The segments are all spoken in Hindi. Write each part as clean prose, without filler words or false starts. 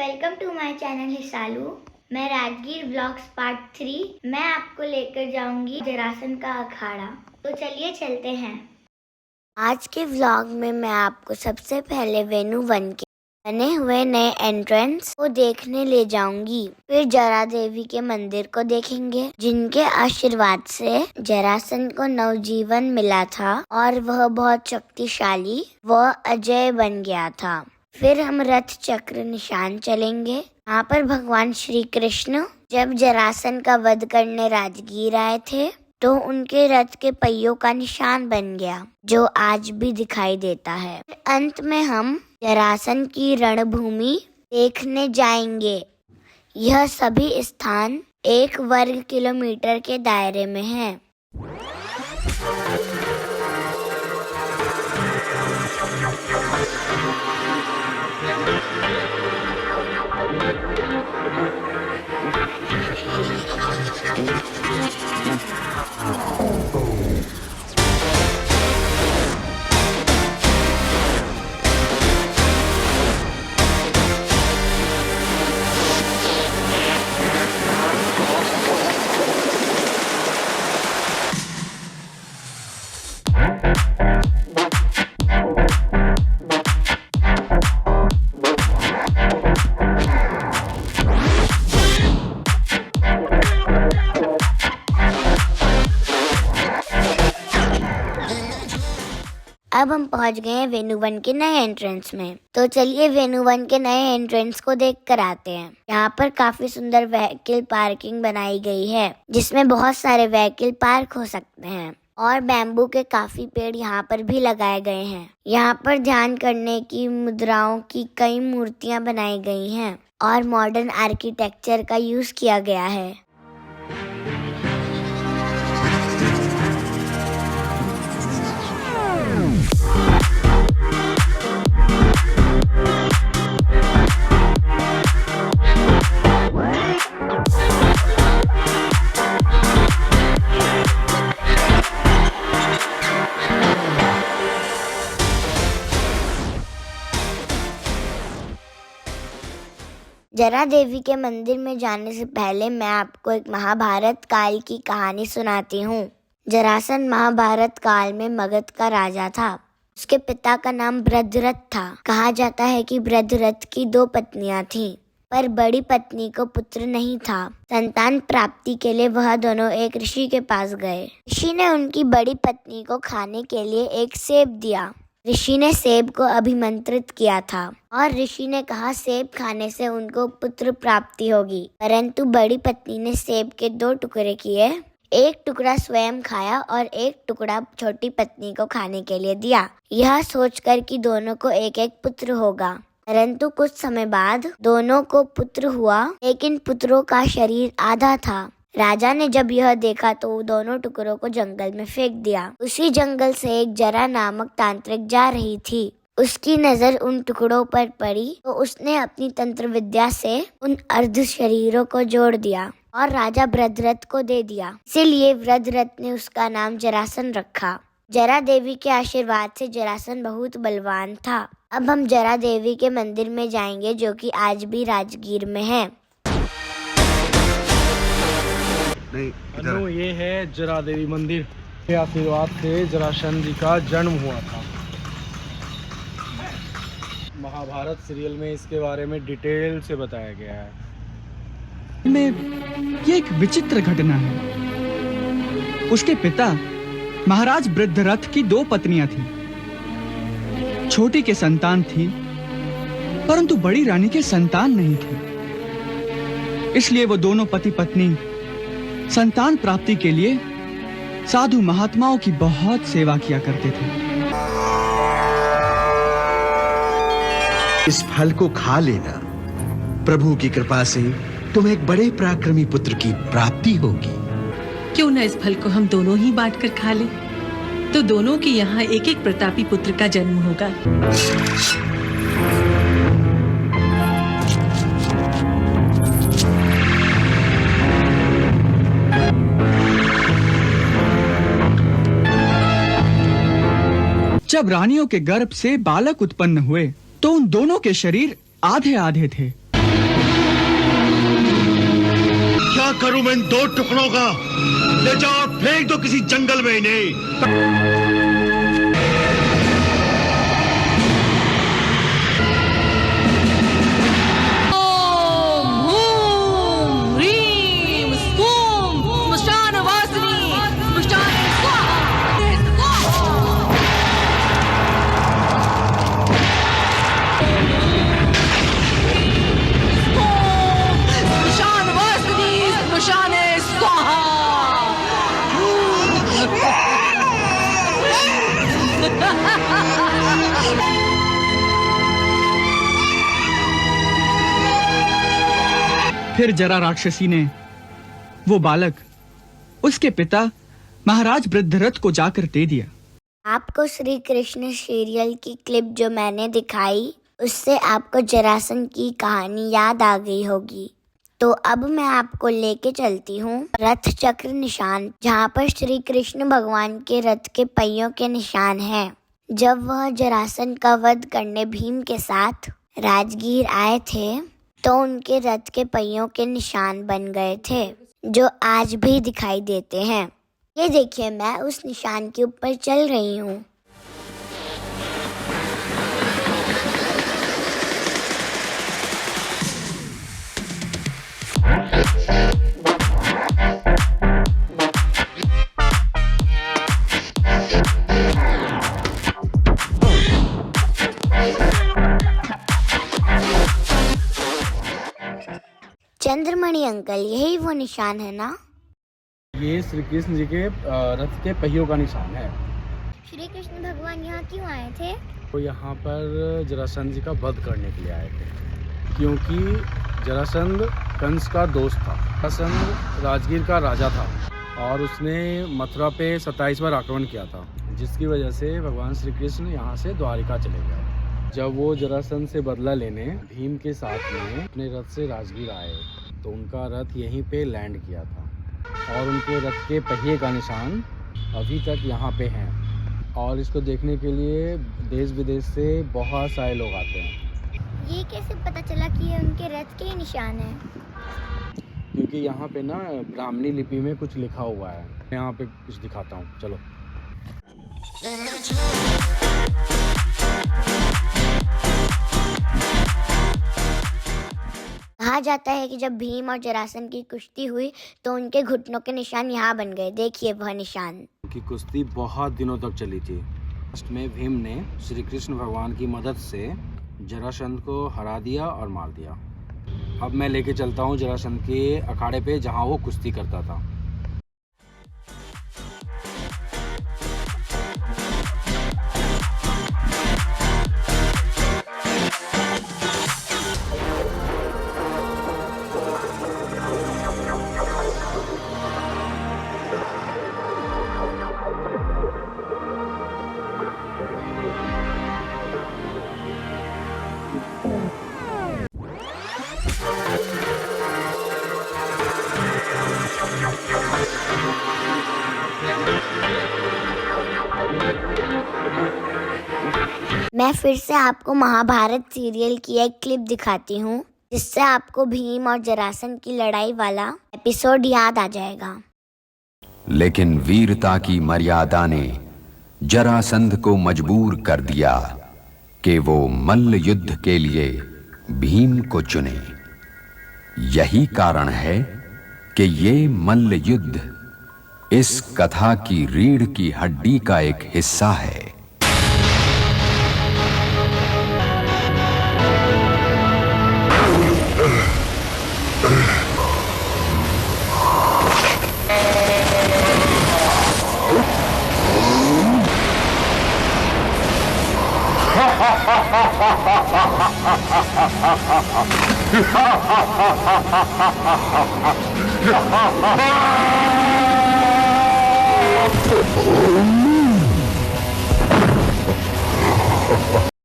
Welcome to my channel Hisalu. मैं राजगीर ब्लॉग्स पार्ट 3 मैं आपको लेकर जाऊंगी जरासंध का अखाड़ा। तो चलिए चलते हैं। आज के व्लॉग में मैं आपको सबसे पहले वेणु वन के बने हुए नए एंट्रेंस को देखने ले जाऊंगी। फिर जरा देवी के मंदिर को देखेंगे, जिनके आशीर्वाद से जरासंध को नवजीवन मिला था और वह बहुत शक्तिशाली व अजय बन गया था। फिर हम रथ चक्र निशान चलेंगे। यहाँ पर भगवान श्री कृष्ण जब जरासंध का वध करने राजगीर आए थे तो उनके रथ के पहियों का निशान बन गया, जो आज भी दिखाई देता है। अंत में हम जरासंध की रणभूमि देखने जाएंगे। यह सभी स्थान 1 वर्ग किलोमीटर के दायरे में है। अब हम पहुंच गए हैं वेणु वन के नए एंट्रेंस में। तो चलिए वेणु वन के नए एंट्रेंस को देख कर आते हैं। यहाँ पर काफी सुंदर व्हीकल पार्किंग बनाई गई है, जिसमें बहुत सारे व्हीकल पार्क हो सकते हैं और बैम्बू के काफी पेड़ यहाँ पर भी लगाए गए हैं। यहाँ पर ध्यान करने की मुद्राओं की कई मूर्तियाँ बनाई गई हैं और मॉडर्न आर्किटेक्चर का यूज किया गया है। जरा देवी के मंदिर में जाने से पहले मैं आपको एक महाभारत काल की कहानी सुनाती हूँ। जरासंध महाभारत काल में मगध का राजा था। उसके पिता का नाम बृहद्रथ था। कहा जाता है कि बृहद्रथ की 2 पत्नियां थीं, पर बड़ी पत्नी को पुत्र नहीं था। संतान प्राप्ति के लिए वह दोनों एक ऋषि के पास गए। ऋषि ने उनकी बड़ी पत्नी को खाने के लिए एक सेब दिया। ऋषि ने सेब को अभिमंत्रित किया था और ऋषि ने कहा सेब खाने से उनको पुत्र प्राप्ति होगी। परंतु बड़ी पत्नी ने सेब के 2 टुकड़े किए। एक टुकड़ा स्वयं खाया और एक टुकड़ा छोटी पत्नी को खाने के लिए दिया, यह सोचकर कि दोनों को एक एक पुत्र होगा। परंतु कुछ समय बाद दोनों को पुत्र हुआ, लेकिन पुत्रों का शरीर आधा था। राजा ने जब यह देखा तो दोनों टुकड़ों को जंगल में फेंक दिया। उसी जंगल से एक जरा नामक तांत्रिक जा रही थी। उसकी नजर उन टुकड़ों पर पड़ी तो उसने अपनी तंत्र विद्या से उन अर्ध शरीरों को जोड़ दिया और राजा बृहद्रथ को दे दिया। इसीलिए बृहद्रथ ने उसका नाम जरासंध रखा। जरा देवी के आशीर्वाद से जरासंध बहुत बलवान था। अब हम जरा देवी के मंदिर में जाएंगे, जो कि आज भी राजगीर में है। नहीं, ये है जरा देवी मंदिर के आशीर्वाद से जरासंध जी का जन्म हुआ था। महाभारत सीरियल में इसके बारे में डिटेल से बताया गया है। ये एक विचित्र घटना है। उसके पिता महाराज बृहद्रथ की 2 पत्नियां थीं। छोटी के संतान थी, परंतु बड़ी रानी के संतान नहीं थे। इसलिए वो दोनों पति पत्नी संतान प्राप्ति के लिए साधु महात्माओं की बहुत सेवा किया करते थे। इस फल को खा लेना, प्रभु की कृपा से तुम्हें एक बड़े पराक्रमी पुत्र की प्राप्ति होगी। क्यों न इस फल को हम दोनों ही बांटकर खा लें, तो दोनों के यहाँ एक एक प्रतापी पुत्र का जन्म होगा। जब रानियों के गर्भ से बालक उत्पन्न हुए तो उन दोनों के शरीर आधे आधे थे। करूं मैं इन दो टुकड़ों का? ले जाओ और फेंक दो किसी जंगल में इन्हें। फिर जरा राक्षसी ने वो बालक उसके पिता महाराज वृद्धरथ को जाकर दे दिया। आपको श्री कृष्ण सीरियल की क्लिप जो मैंने दिखाई उससे आपको जरासंध की कहानी याद आ गई होगी। तो अब मैं आपको लेके चलती हूँ रथ चक्र निशान, जहाँ पर श्री कृष्ण भगवान के रथ के पहियों के निशान हैं। जब वह जरासंध का वध करने भीम के साथ राजगीर आए थे तो उनके रथ के पहियों के निशान बन गए थे, जो आज भी दिखाई देते हैं। ये देखिए, मैं उस निशान के ऊपर चल रही हूँ। चंद्रमणि अंकल, यही वो निशान है ना? ये श्री कृष्ण जी के रथ के पहियों का निशान है। श्री कृष्ण भगवान यहाँ क्यों आए थे? वो यहाँ पर जरासंध जी का वध करने के लिए आए थे, क्योंकि जरासंध कंस का दोस्त था। जरासंध राजगीर का राजा था और उसने मथुरा पे 27 बार आक्रमण किया था, जिसकी वजह से भगवान श्री कृष्ण यहाँ से द्वारिका चले गए। जब वो जरासंध से बदला लेने भीम के साथ में अपने रथ से राजगीर आए तो उनका रथ यहीं पे लैंड किया था और उनके रथ के पहिए का निशान अभी तक यहाँ पे हैं और इसको देखने के लिए देश विदेश से बहुत सारे लोग आते हैं। ये कैसे पता चला कि ये उनके रथ के निशान है? क्योंकि यहाँ पे ना ब्राह्मणी लिपि में कुछ लिखा हुआ है। यहाँ पे कुछ दिखाता हूँ, चलो। कहा जाता है कि जब भीम और जरासंध की कुश्ती हुई तो उनके घुटनों के निशान यहाँ बन गए। देखिए वह निशान। उनकी कुश्ती बहुत दिनों तक चली थी। लास्ट में भीम ने श्री कृष्ण भगवान की मदद से जरासंध को हरा दिया और मार दिया। अब मैं लेके चलता हूँ जरासंध के अखाड़े पे, जहाँ वो कुश्ती करता था। मैं फिर से आपको महाभारत सीरियल की एक क्लिप दिखाती हूँ, जिससे आपको भीम और जरासंध की लड़ाई वाला एपिसोड याद आ जाएगा। लेकिन वीरता की मर्यादा ने जरासंध को मजबूर कर दिया कि वो मल्ल युद्ध के लिए भीम को चुने। यही कारण है कि ये मल्ल युद्ध इस कथा की रीढ़ की हड्डी का एक हिस्सा है।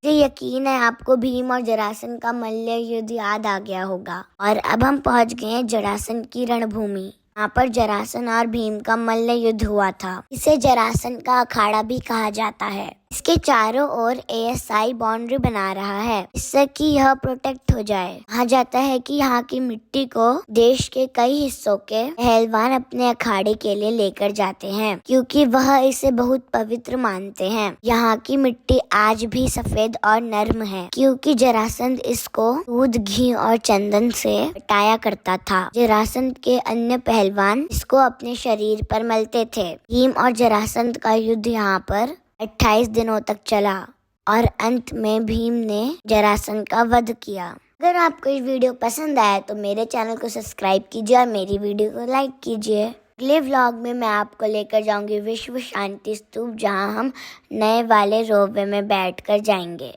मुझे यकीन है आपको भीम और जरासंध का मल्ल युद्ध याद आ गया होगा। और अब हम पहुंच गए हैं जरासंध की रणभूमि। यहाँ पर जरासंध और भीम का मल्ल युद्ध हुआ था। इसे जरासंध का अखाड़ा भी कहा जाता है। इसके चारों ओर ASI बाउंड्री बना रहा है, इससे कि यह प्रोटेक्ट हो जाए। कहा जाता है कि यहाँ की मिट्टी को देश के कई हिस्सों के पहलवान अपने अखाड़े के लिए लेकर जाते हैं, क्योंकि वह इसे बहुत पवित्र मानते हैं। यहाँ की मिट्टी आज भी सफेद और नर्म है, क्योंकि जरासंध इसको दूध, घी और चंदन से हटाया करता था। जरासंध के अन्य पहलवान इसको अपने शरीर पर मलते थे। भीम और जरासंध का युद्ध यहाँ पर 28 दिनों तक चला और अंत में भीम ने जरासंध का वध किया। अगर आपको ये वीडियो पसंद आया तो मेरे चैनल को सब्सक्राइब कीजिए और मेरी वीडियो को लाइक कीजिए। अगले व्लॉग में मैं आपको लेकर जाऊंगी विश्व शांति स्तूप, जहां हम नए वाले रोपवे में बैठकर जाएंगे।